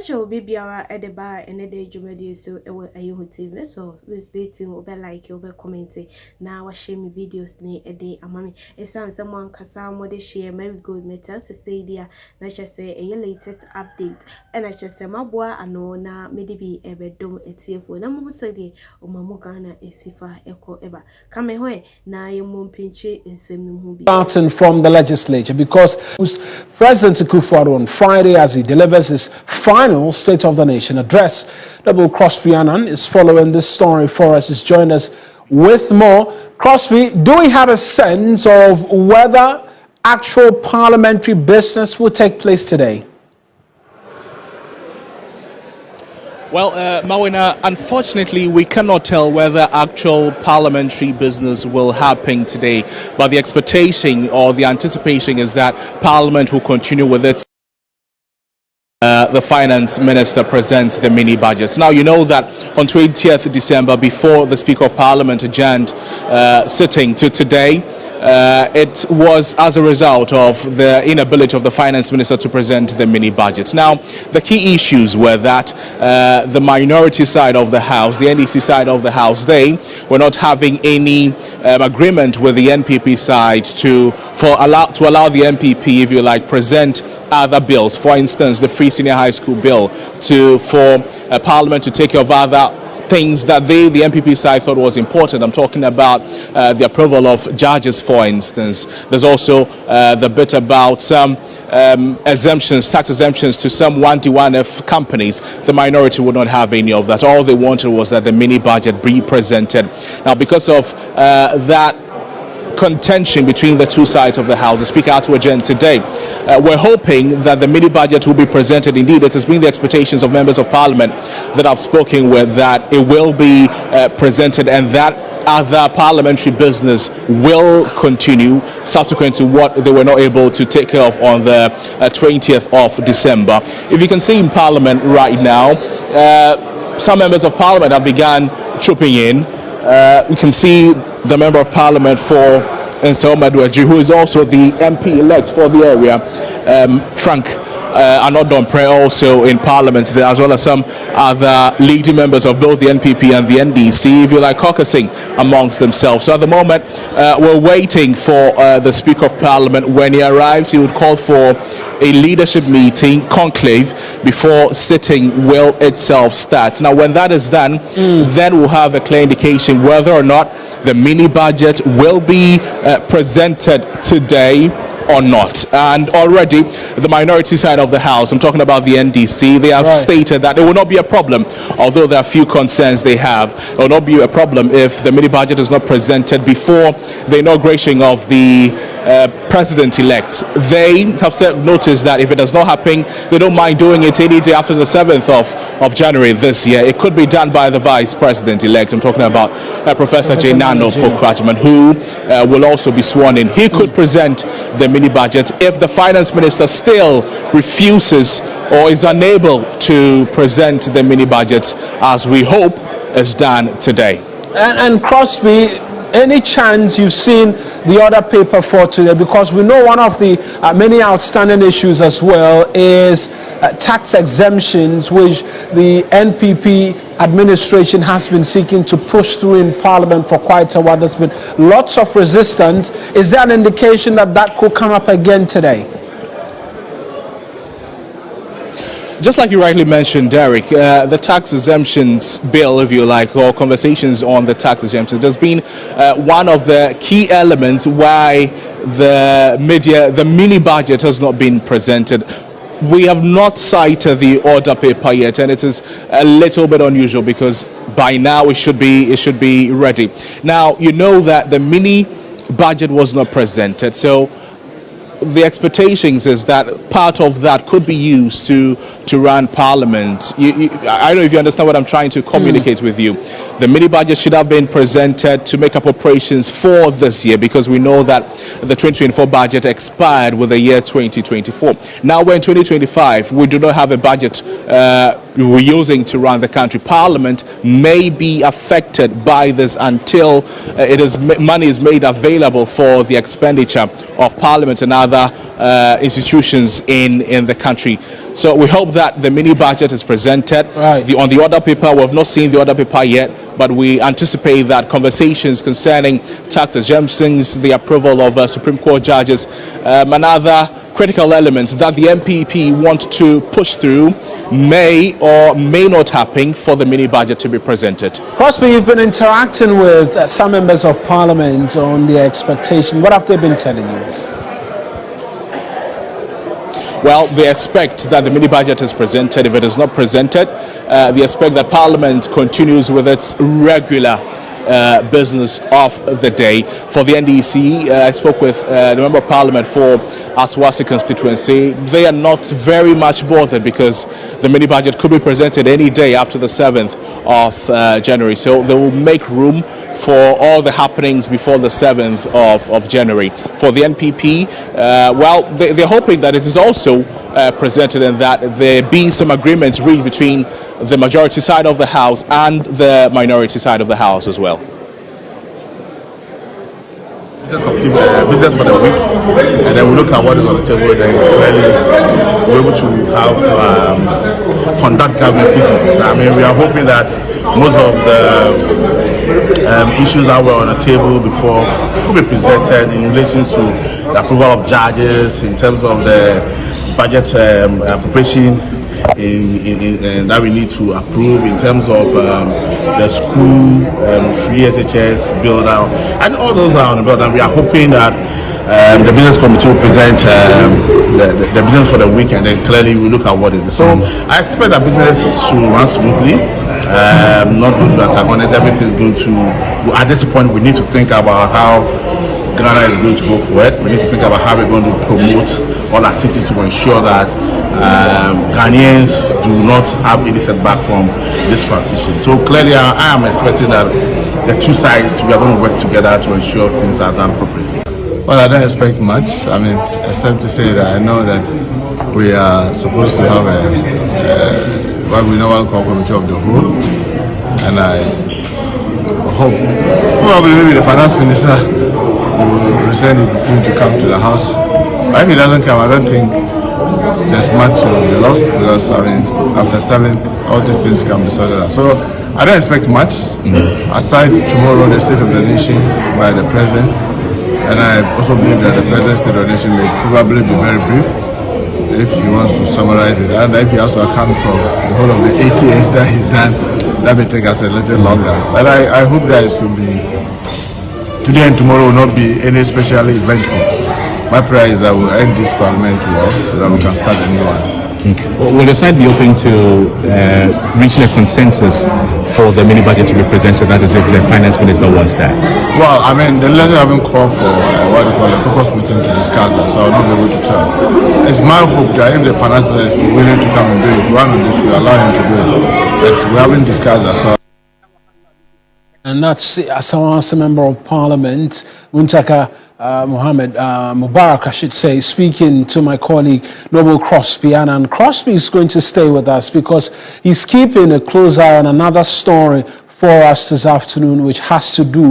show be biara at the bar and the day Jumadi so a TV so this dating will be like you'll be commenting now I share me videos near a day and mommy it sounds someone casa more they share very good metals to say dear I just say a latest update and I just say my boy I know now maybe a bedroom it's here for them who say the Omamugana is if I echo ever come away now you won't pinch it in some movie starting from the legislature because President Akufo-Addo on Friday as he delivers his final State of the Nation address. Double Crosby Annan is following this story for us. He's joined us with more. Crosby, do we have a sense of whether actual parliamentary business will take place today? Well, Mawina, unfortunately, we cannot tell whether actual parliamentary business will happen today. But the expectation or the anticipation is that Parliament will continue with its the finance minister presents the mini budgets. Now, you know that on 20th December, before the Speaker of Parliament adjourned sitting to today, it was as a result of the inability of the finance minister to present the mini budgets. Now, the key issues were that the minority side of the House, the NDC side of the House, they were not having any agreement with the NPP side to allow the NPP, if you like, present other bills. For instance, the free senior high school bill for Parliament to take care of other things that the NPP side thought was important. I'm talking about the approval of judges, for instance. There's also the bit about some exemptions, tax exemptions to some 1D1F companies. The minority would not have any of that. All they wanted was that the mini budget be presented. Now, because of that contention between the two sides of the House, the Speaker Ato adjourned today. We're hoping that the mini budget will be presented. Indeed, it has been the expectations of members of Parliament that I've spoken with that it will be presented and that other parliamentary business will continue subsequent to what they were not able to take care of on the 20th of December. If you can see in Parliament right now, some members of Parliament have begun trooping in. We can see the Member of Parliament for Nsomadweji, who is also the MP-elect for the area, Frank Anodompre, also in Parliament there, as well as some other leading members of both the NPP and the NDC, if you like, caucusing amongst themselves. So at the moment, we're waiting for the Speaker of Parliament. When he arrives, he would call for a leadership meeting, conclave, before sitting will itself start. Now, when that is done, then we'll have a clear indication whether or not the mini budget will be presented today or not. And already the minority side of the House, I'm talking about the NDC, they have stated that it will not be a problem, although there are few concerns they have. It will not be a problem if the mini budget is not presented before the inauguration of the president-elect. They have noticed that if it does not happen, they don't mind doing it any day after the 7th of January this year. It could be done by the vice president-elect. I'm talking about Professor J. Nano Pokrajman, who will also be sworn in. He could present the mini budget if the finance minister still refuses or is unable to present the mini budget, as we hope is done today. And Crosby, any chance you've seen the other paper for today? Because we know one of the many outstanding issues as well is tax exemptions, which the NPP administration has been seeking to push through in Parliament for quite a while. There's been lots of resistance. Is there an indication that that could come up again today? Just like you rightly mentioned, Derek, the tax exemptions bill, if you like, or conversations on the tax exemptions, there's been one of the key elements why the mini budget has not been presented. We have not cited the order paper yet, and it is a little bit unusual because by now it should be ready. Now, you know that the mini budget was not presented, so the expectations is that part of that could be used to run Parliament. I don't know if you understand what I'm trying to communicate with you. The mini budget should have been presented to make up operations for this year, because we know that the 2024 budget expired with the year 2024. Now we're in 2025. We do not have a budget we're using to run the country. Parliament may be affected by this until money is made available for the expenditure of Parliament and other institutions in the country. So we hope that the mini budget is presented. Right. On the order paper, we have not seen the order paper yet, but we anticipate that conversations concerning tax exemptions, the approval of Supreme Court judges, and other critical elements that the MPP want to push through may or may not happen for the mini budget to be presented. Crosby, you've been interacting with some members of parliament on their expectation. What have they been telling you? Well, they expect that the mini budget is presented. If it is not presented, they expect that Parliament continues with its regular business of the day. For the NDC, I spoke with the Member of Parliament for Aswasi constituency. They are not very much bothered because the mini budget could be presented any day after the 7th of January. So they will make room for all the happenings before the 7th of January. For the NPP, well, they're hoping that it is also presented and that there be some agreements reached between the majority side of the House and the minority side of the House as well. Business for the week, and then we look at what is on the table, then clearly we're able to have conduct government business. I mean, we are hoping that most of the issues that were on the table before could be presented in relation to the approval of judges, in terms of the budget appropriation that we need to approve, in terms of the school free SHS build out, and all those are on the board. And we are hoping that the business committee will present the business for the week, and then clearly we look at what it is. So I expect that business should run smoothly. Not going to antagonize. Everything is going to. At this point, we need to think about how Ghana is going to go forward. We need to think about how we're going to promote all activities to ensure that Ghanaians do not have any setback from this transition. So clearly, I am expecting that the two sides, we are going to work together to ensure things are done appropriately. Well, I don't expect much. I mean, except to say that I know that we are supposed to have what we normally call committee of the whole, and I hope probably maybe the finance minister will rescind his decision to come to the House. But if he doesn't come, I don't think there's much to be lost, because I mean, after 7th, all these things can be sorted out. So I don't expect much, aside tomorrow the State of the Nation by the President, and I also believe that the President's State of the Nation may probably be very brief if he wants to summarize it, and if he has to account for the whole of the 8 years that he's done, that may take us a little longer. But I hope that it will be, today and tomorrow will not be any especially eventful. My prayer is that we'll end this parliament well so that we can start a new one. Will your side be open to reaching a consensus for the mini budget to be presented, that is if the finance minister wants that? Well, I mean, the letter haven't called for what they call a caucus meeting to discuss that, so I'll not be able to tell. It's my hope that if the finance minister is willing to come and do it, one of this will allow him to do it. But we haven't discussed that, so. And that's a member of parliament, Muntaka Mohammed Mubarak, I should say, speaking to my colleague Noble Crosby. And Crosby is going to stay with us because he's keeping a close eye on another story for us this afternoon, which has to do